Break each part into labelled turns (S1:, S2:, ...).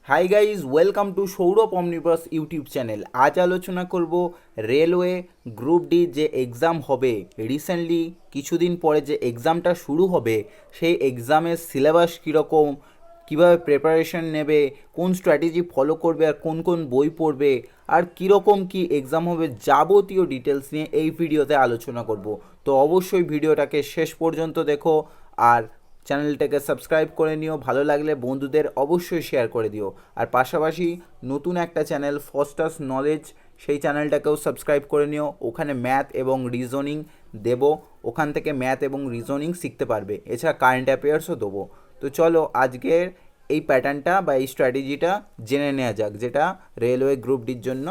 S1: Hi guys, welcome to Sourav omnibus YouTube channel. আজ আলোচনা করব রেলওয়ে গ্রুপ ডি যে এক্সাম হবে রিসেন্টলি কিছুদিন পরে যে এক্সামটা শুরু হবে, সেই এক্সামের সিলেবাস কীরকম, কীভাবে প্রিপারেশন নেবে, কোন স্ট্র্যাটেজি ফলো করবে, আর কোন কোন বই পড়বে, আর কীরকম কী এক্সাম হবে, যাবতীয় ডিটেলস নিয়ে এই ভিডিওতে আলোচনা করব। তো অবশ্যই ভিডিওটাকে শেষ পর্যন্ত দেখো, আর চ্যানেলটাকে সাবস্ক্রাইব করে নিও। ভালো লাগলে বন্ধুদের অবশ্যই শেয়ার করে দিও। আর পাশাপাশি নতুন একটা চ্যানেল ফস্টার্স নলেজ, সেই চ্যানেলটাকেও সাবস্ক্রাইব করে নিও। ওখানে ম্যাথ এবং রিজনিং দেব, ওখান থেকে ম্যাথ এবং রিজনিং শিখতে পারবে। এছাড়া কারেন্ট অ্যাফেয়ার্সও দেবো। তো চলো আজকের এই প্যাটার্নটা বা এই স্ট্র্যাটেজিটা জেনে নেওয়া যাক, যেটা রেলওয়ে গ্রুপ ডির জন্য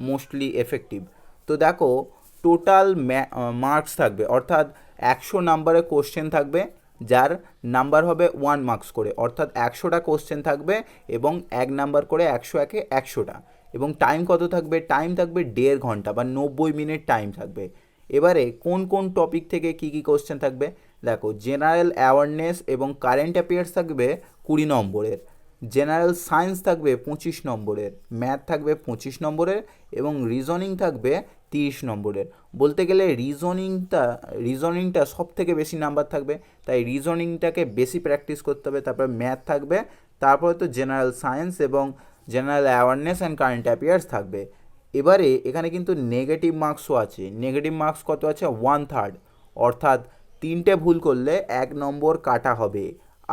S1: মোস্টলি এফেক্টিভ। তো দেখো, টোটাল মার্কস থাকবে, অর্থাৎ 100 নাম্বারের কোশ্চেন থাকবে, যার নাম্বার হবে 1 মার্কস করে, অর্থাৎ 100টা কোশ্চেন থাকবে এবং 1 নাম্বার করে 100 100টা। এবং টাইম কত থাকবে? টাইম থাকবে 1.5 ঘন্টা বা 90 মিনিট টাইম থাকবে। এবারে কোন কোন টপিক থেকে কি কি কোশ্চেন থাকবে দেখো। জেনারেল অ্যাওয়ারনেস এবং কারেন্ট অ্যাফেয়ার্স থাকবে 20 নম্বরের, জেনারেল সায়েন্স থাকবে 25 নম্বরের, ম্যাথ থাকবে 25 নম্বরের এবং রিজনিং থাকবে 30 নম্বরের। বলতে গেলে রিজনিংটা সব থেকে বেশি নাম্বার থাকবে, তাই রিজনিংটাকে বেশি প্র্যাকটিস করতে হবে। তারপরে ম্যাথ থাকবে, তারপরে তো জেনারেল সায়েন্স এবং general awareness and current affairs থাকবে। এবারে এখানে কিন্তু নেগেটিভ মার্কসও আছে। নেগেটিভ মার্কস কত আছে? 1/3, অর্থাৎ 3টে ভুল করলে 1 নম্বর কাটা হবে।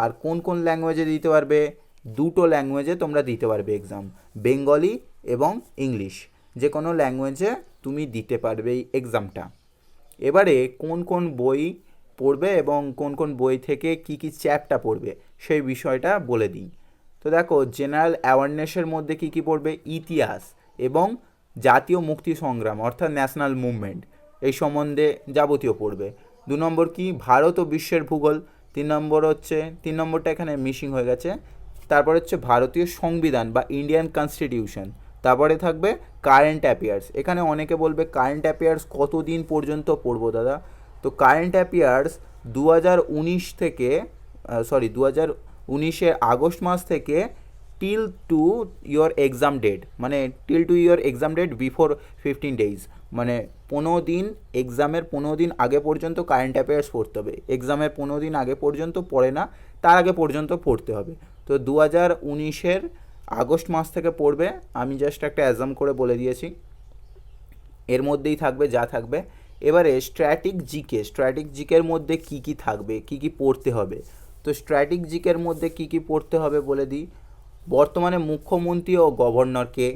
S1: আর কোন কোন ল্যাঙ্গুয়েজে দিতে পারবে? 2টো ল্যাঙ্গুয়েজে তোমরা দিতে পারবে এক্সাম, বেঙ্গলি এবং ইংলিশ। যে কোনো ল্যাঙ্গুয়েজে তুমি দিতে পারবে এই এক্সামটা। এবারে কোন কোন বই পড়বে এবং কোন কোন বই থেকে কি কি চ্যাপ্টার পড়বে সেই বিষয়টা বলে দিই। তো দেখো, জেনারেল অ্যাওয়ারনেসের মধ্যে কি কি পড়বে? ইতিহাস এবং জাতীয় মুক্তি সংগ্রাম, অর্থাৎ ন্যাশনাল মুভমেন্ট, এই সম্বন্ধে যাবতীয় পড়বে। 2 নম্বর কি? ভারত ও বিশ্বের ভূগোল। 3 নম্বরটা এখানে মিসিং হয়ে গেছে। তারপর হচ্ছে ভারতীয় সংবিধান বা ইন্ডিয়ান কনস্টিটিউশন। তারপরে থাকবে কারেন্ট অ্যাফেয়ার্স। এখানে অনেকে বলবে কারেন্ট অ্যাফেয়ার্স কতদিন পর্যন্ত পড়বো দাদা? তো কারেন্ট অ্যাফেয়ার্স 2019 আগস্ট মাস থেকে till to your exam date, মানে till to your exam date before 15 days, মানে 15 দিন, এক্সামের 15 দিন আগে পর্যন্ত কারেন্ট অ্যাফেয়ার্স পড়তে হবে। এক্সামের 15 দিন আগে পর্যন্ত পড়ে না, তার আগে পর্যন্ত পড়তে হবে। তো 2019 আগস্ট মাস থেকে পড়বে। আমি জাস্ট একটা অ্যাজাম করে বলে দিয়েছি, এর মধ্যেই থাকবে যা থাকবে। এবারে স্ট্র্যাটিক জিকের মধ্যে কি কি থাকবে, কি কি পড়তে হবে। তো স্ট্র্যাটিক জিকের মধ্যে কি কি পড়তে হবে বলে দিই। বর্তমানে মুখ্যমন্ত্রী ও গভর্নরকে,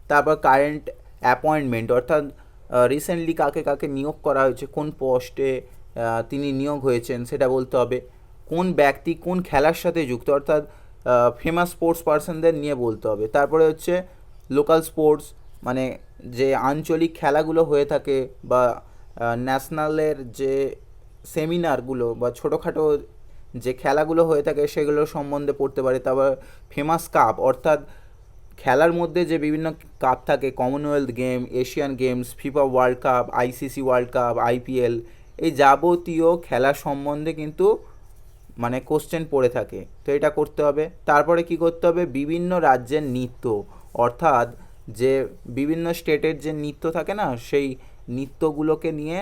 S1: তারপর কারেন্ট অ্যাপয়েন্টমেন্ট, অর্থাৎ রিসেন্টলি কাকে কাকে নিয়োগ করা হয়েছে, কোন পোস্টে তিনি নিয়োগ হয়েছেন সেটা বলতে হবে। কোন ব্যক্তি কোন খেলার সাথে যুক্ত, অর্থাৎ ফেমাস স্পোর্টস পার্সনদের নিয়ে বলতে হবে। তারপরে হচ্ছে লোকাল স্পোর্টস, মানে যে আঞ্চলিক খেলাগুলো হয়ে থাকে বা ন্যাশনালের যে সেমিনারগুলো বা ছোটোখাটো যে খেলাগুলো হয়ে থাকে সেগুলোর সম্বন্ধে পড়তে পারে। তারপর ফেমাস কাপ, অর্থাৎ খেলার মধ্যে যে বিভিন্ন কাপ থাকে, Commonwealth game, Asian games, FIFA world cup, ICC world cup, IPL, এই যাবতীয় খেলা সম্বন্ধে কিন্তু মানে কোশ্চেন পড়ে থাকে। তো এটা করতে হবে। তারপরে কি করতে হবে? বিভিন্ন রাজ্যের নৃত্য, অর্থাৎ যে বিভিন্ন স্টেটের যে নৃত্য থাকে না, সেই নৃত্যগুলোকে নিয়ে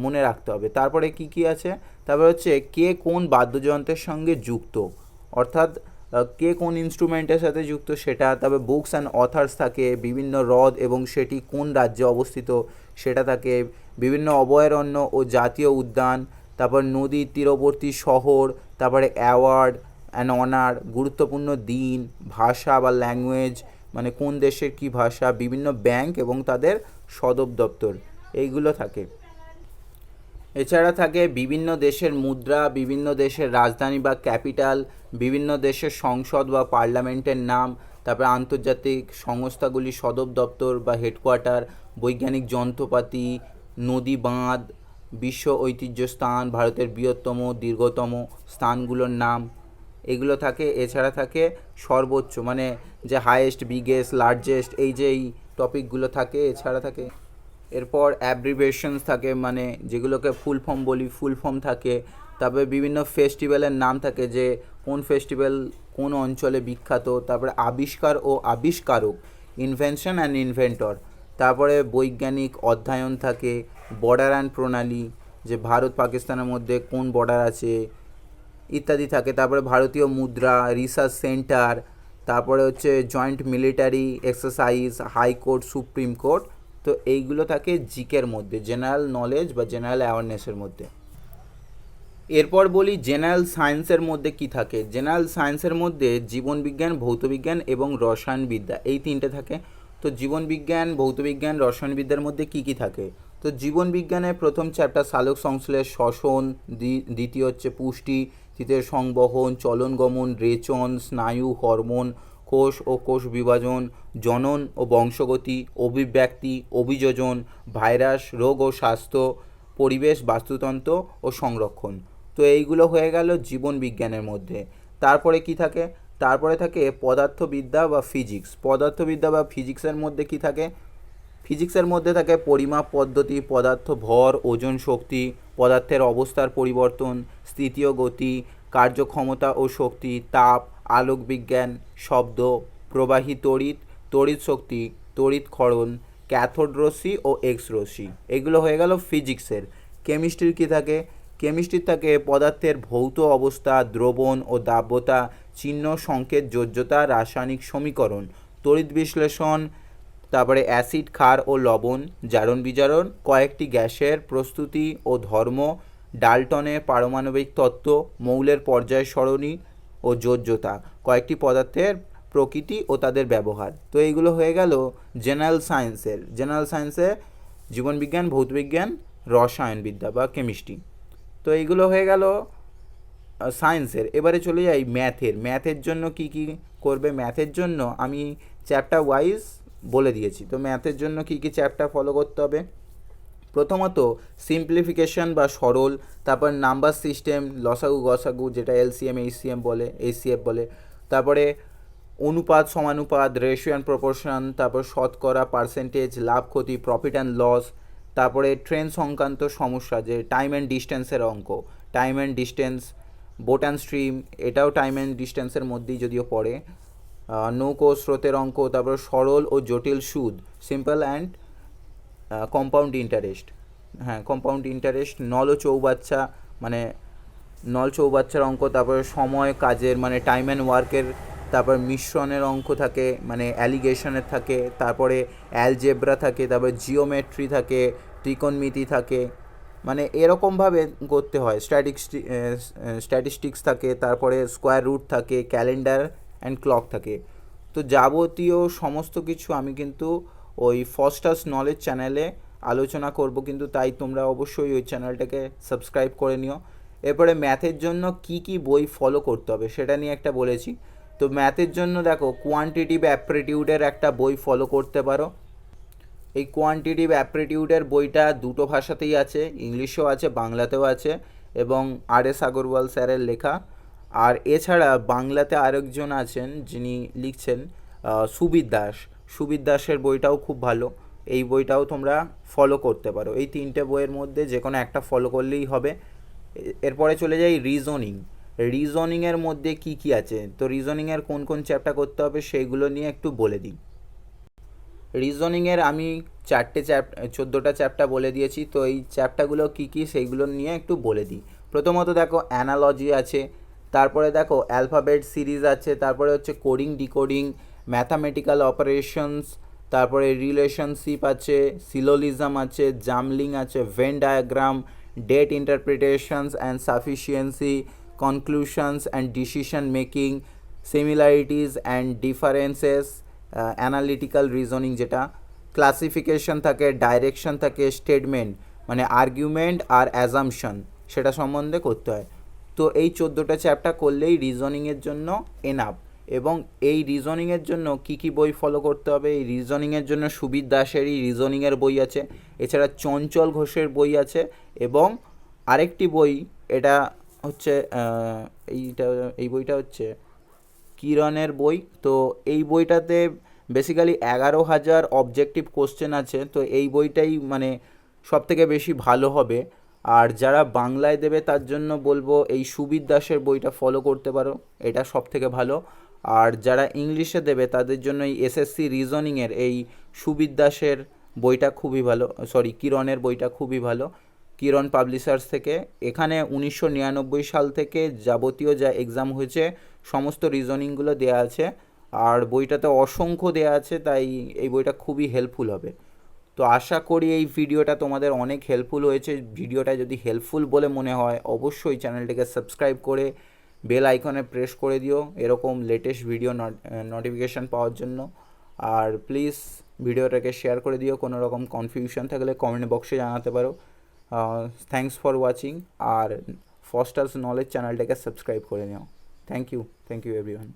S1: মনে রাখতে হবে। তারপরে কি কি আছে? তারপরে হচ্ছে কে কোন বাদ্যযন্ত্রের সঙ্গে যুক্ত, অর্থাৎ কে কোন ইনস্ট্রুমেন্টের সাথে যুক্ত সেটা। তারপরে বুকস অ্যান্ড অথার্স থাকে, বিভিন্ন হ্রদ এবং সেটি কোন রাজ্যে অবস্থিত সেটা থাকে, বিভিন্ন অভয়ারণ্য ও জাতীয় উদ্যান, তারপর নদী তীরবর্তী শহর, তারপরে অ্যাওয়ার্ড অ্যান্ড অনার, গুরুত্বপূর্ণ দিন, ভাষা বা ল্যাঙ্গুয়েজ, মানে কোন দেশের কী ভাষা, বিভিন্ন ব্যাংক এবং তাদের সদর দপ্তর, এইগুলো থাকে। এছাড়া থাকে বিভিন্ন দেশের মুদ্রা, বিভিন্ন দেশের রাজধানী বা ক্যাপিটাল, বিভিন্ন দেশের সংসদ বা পার্লামেন্টের নাম, তারপরে আন্তর্জাতিক সংস্থাগুলি সদর দপ্তর বা হেডকোয়ার্টার, বৈজ্ঞানিক যন্ত্রপাতি, নদী বাঁধ, বিশ্ব ঐতিহ্য স্থান, ভারতের বৃহত্তম দীর্ঘতম স্থানগুলোর নাম, এগুলো থাকে। এছাড়া থাকে সর্বোচ্চ, মানে যে হাইয়েস্ট, বিগেস্ট, লার্জেস্ট, এই যে এই টপিকগুলো থাকে। এছাড়া থাকে এরপর অ্যাব্রিভিয়েশনস থাকে, মানে যেগুলোকে ফুল ফর্ম বলি, ফুল ফর্ম থাকে। তারপরে বিভিন্ন ফেস্টিভ্যালের নাম থাকে, যে কোন ফেস্টিভ্যাল কোন অঞ্চলে বিখ্যাত, তারপরে আবিষ্কার ও আবিষ্কারক, ইনভেনশন অ্যান্ড ইনভেন্টর, তারপরে বৈজ্ঞানিক অধ্যয়ন থাকে, বর্ডার অ্যান্ড প্রণালী, যে ভারত পাকিস্তানের মধ্যে কোন বর্ডার আছে ইত্যাদি থাকে, তারপরে ভারতীয় মুদ্রা, রিসার্চ সেন্টার, তারপরে হচ্ছে joint military exercise, high court, supreme court. তো এইগুলো থাকে জিকের মধ্যে, জেনারেল নলেজ বা জেনারেল অ্যাওয়ারনেসের মধ্যে। এরপর বলি জেনারেল সায়েন্সের মধ্যে কি থাকে। জেনারেল সায়েন্সের মধ্যে জীবনবিজ্ঞান, ভৌতবিজ্ঞান এবং রসায়নবিদ্যা, এই তিনটে থাকে। তো জীবনবিজ্ঞান, ভৌতবিজ্ঞান, রসায়নবিদ্যার মধ্যে কি কি থাকে? তো জীবনবিজ্ঞানের প্রথম চ্যাপ্টার সালোক সংশ্লেষ, শ্বসন, দ্বিতীয় হচ্ছে পুষ্টি, তৃতীয় সংবহন, চলন গমন, রেচন, স্নায়ু, হরমোন, কোষ ও কোষ বিভাজন, জনন ও বংশগতি, অভিব্যক্তি, অভিযোজন, ভাইরাস, রোগ ও স্বাস্থ্য, পরিবেশ, বাস্তুতন্ত্র ও সংরক্ষণ। তো এইগুলো হয়ে গেল জীবন বিজ্ঞানের মধ্যে। তারপরে কি থাকে? তারপরে থাকে পদার্থবিদ্যা বা ফিজিক্স। পদার্থবিদ্যা বা ফিজিক্সের মধ্যে কি থাকে? ফিজিক্সের মধ্যে থাকে পরিমাপ পদ্ধতি, পদার্থ, ভর, ওজন, শক্তি, পদার্থের অবস্থার পরিবর্তন, স্থিতীয় গতি, কার্যক্ষমতা ও শক্তি, তাপ, আলোক বিজ্ঞান, শব্দ, প্রবাহী তড়িৎ, তড়িৎ শক্তি, তড়িৎ ক্ষরণ, ক্যাথোড রশ্মি ও এক্স রশ্মি। এগুলো হয়ে গেল ফিজিক্সের। কেমিস্ট্রির কী থাকে? কেমিস্ট্রির থাকে পদার্থের ভৌত অবস্থা, দ্রবণ ও দাব্যতা, চিহ্ন, সংকেত, যোজ্যতা, রাসায়নিক সমীকরণ, তড়িৎ বিশ্লেষণ, তারপরে অ্যাসিড, ক্ষার ও লবণ, জারণ বিজারণ, কয়েকটি গ্যাসের প্রস্তুতি ও ধর্ম, ডাল্টনের পারমাণবিক তত্ত্ব, মৌলের পর্যায় সরণি ও যোজ্যতা, কয়েকটি পদার্থের প্রকৃতি ও তাদের ব্যবহার। তো এইগুলো হয়ে গেল জেনারেল সায়েন্সের। জেনারেল সায়েন্সে জীবনবিজ্ঞান, ভৌতবিজ্ঞান, রসায়নবিদ্যা বা কেমিস্ট্রি। তো এইগুলো হয়ে গেল সায়েন্সের। এবারে চলে যাই ম্যাথের। ম্যাথের জন্য কি কি করবে? ম্যাথের জন্য আমি চ্যাপ্টার ওয়াইজ বলে দিয়েছি। তো ম্যাথের জন্য কি কি চ্যাপ্টার ফলো করতে হবে? প্রথমত সিম্পলিফিকেশন বা সরল, তারপর নাম্বার সিস্টেম, লসাগু গসাগু, যেটা এলসিএম এইচসিএম বলে, এইচসিএফ বলে, তারপরে অনুপাত সমানুপাত, রেশিও অ্যান্ড প্রপোর্শন, তারপর শতকরা, পার্সেন্টেজ, লাভ ক্ষতি, প্রফিট অ্যান্ড লস, তারপরে ট্রেন সংক্রান্ত সমস্যা, যে টাইম অ্যান্ড ডিস্টেন্সের অঙ্ক, time and distance, boat and stream, এটাও টাইম অ্যান্ড ডিস্টেন্সের মধ্যেই যদিও পড়ে, নৌকো স্রোতের অঙ্ক, তারপর সরল ও জটিল সুদ, সিম্পল অ্যান্ড কম্পাউন্ড ইন্টারেস্ট, হ্যাঁ কম্পাউন্ড ইন্টারেস্ট, নল ও চৌবাচ্চা, মানে নল চৌবাচ্চার অঙ্ক, তারপরে সময় কাজের মানে টাইম অ্যান্ড ওয়ার্কের, তারপর মিশ্রণের অঙ্ক থাকে মানে অ্যালিগেশনের থাকে, তারপরে অ্যালজেব্রা থাকে, তারপরে জিওমেট্রি থাকে, ত্রিকোণমিতি থাকে, মানে এরকমভাবে করতে হয়। স্ট্যাটিস্টিক্স থাকে, তারপরে স্কোয়ার রুট থাকে, ক্যালেন্ডার অ্যান্ড ক্লক থাকে। তো যাবতীয় সমস্ত কিছু আমি কিন্তু ওই ফস্টার্স নলেজ চ্যানেলে আলোচনা করব, কিন্তু তাই তোমরা অবশ্যই ওই চ্যানেলটাকে সাবস্ক্রাইব করে নিও। এরপরে ম্যাথের জন্য কি কি বই ফলো করতে হবে সেটা নিয়ে একটা বলেছি। তো ম্যাথের জন্য দেখো কোয়ান্টিটিভ অ্যাপ্টিটিউডের একটা বই ফলো করতে পারো। এই কোয়ান্টিটিভ অ্যাপ্টিটিউডের বইটা দুটো ভাষাতেই আছে, ইংলিশেও আছে, বাংলাতেও আছে, এবং আর.এস. আগরওয়াল স্যারের লেখা। আর এছাড়া বাংলাতে আরেকজন আছেন যিনি লিখছেন, সুবির দাস। সুবির দাসের বইটাও খুব ভালো, এই বইটাও তোমরা ফলো করতে পারো। এই তিনটে বইয়ের মধ্যে যে কোনো একটা ফলো করলেই হবে। এরপরে চলে যাই রিজনিং। রিজনিংয়ের মধ্যে কি কি আছে? তো রিজনিংয়ের কোন কোন চ্যাপ্টার করতে হবে সেইগুলো নিয়ে একটু বলে দিই। রিজনিংয়ের আমি 14টা চ্যাপ্টার বলে দিয়েছি। তো এই চ্যাপ্টারগুলো কী কী সেইগুলো নিয়ে একটু বলে দিই। প্রথমত দেখো অ্যানালজি আছে, তারপরে দেখো অ্যালফাবেট সিরিজ আছে, তারপরে হচ্ছে কোডিং ডিকোডিং, ম্যাথামেটিক্যাল অপারেশনস, তারপরে রিলেশনশিপ আছে, সিলোলিজম আছে, জামলিং আছে, Venn diagram, data interpretations and sufficiency, conclusions and decision making, similarities and differences, analytical reasoning, যেটা ক্লাসিফিকেশন থাকে, ডাইরেকশন থাকে, স্টেটমেন্ট মানে আর্গুমেন্ট আর অ্যাজাম্পশন সেটা সম্বন্ধে করতে হয়। তো এই 14টা চ্যাপ্টার করলেই রিজনিংয়ের জন্য এনাফ। এবং এই রিজনিংয়ের জন্য কি কি বই ফলো করতে হবে? এই রিজনিংয়ের জন্য সুবীর দাসেরই রিজনিংয়ের বই আছে, এছাড়া চঞ্চল ঘোষের বই আছে, এবং আরেকটি বই, এটা হচ্ছে এই বইটা হচ্ছে কিরণের বই। তো এই বইটাতে বেসিক্যালি 11,000 অবজেক্টিভ কোশ্চেন আছে। তো এই বইটাই মানে সবথেকে বেশি ভালো হবে। আর যারা বাংলায় দেবে তার জন্য বলবো এই সুবির দাসের বইটা ফলো করতে পারো, এটা সব থেকে ভালো। আর যারা ইংলিশে দেবে তাদের জন্য এই এসএসসি রিজনিংয়ের এই সুবির দাসের বইটা খুবই ভালো, সরি কিরণের বইটা খুবই ভালো, কিরণ পাবলিশার্স থেকে। এখানে 1999 সাল থেকে যাবতীয় যা এক্সাম হয়েছে সমস্ত রিজনিংগুলো দেওয়া আছে, আর বইটাতে অসংখ্য দেওয়া আছে, তাই এই বইটা খুবই হেল্পফুল হবে। তো আশা করি এই ভিডিওটা তোমাদের অনেক হেল্পফুল হয়েছে। ভিডিওটা যদি হেল্পফুল বলে মনে হয় অবশ্যই চ্যানেলটিকে সাবস্ক্রাইব করে বেল আইকনে প্রেস করে দিও এরকম লেটেস্ট ভিডিও নোটিফিকেশান পাওয়ার জন্য। আর প্লিজ ভিডিওটাকে শেয়ার করে দিও, কোনো রকম কনফিউশন থাকলে কমেন্ট বক্সে জানাতে পারো। থ্যাংকস ফর ওয়াচিং, আর ফস্টার্স নলেজ চ্যানেলটাকে সাবস্ক্রাইব করে নিও। Thank you everyone.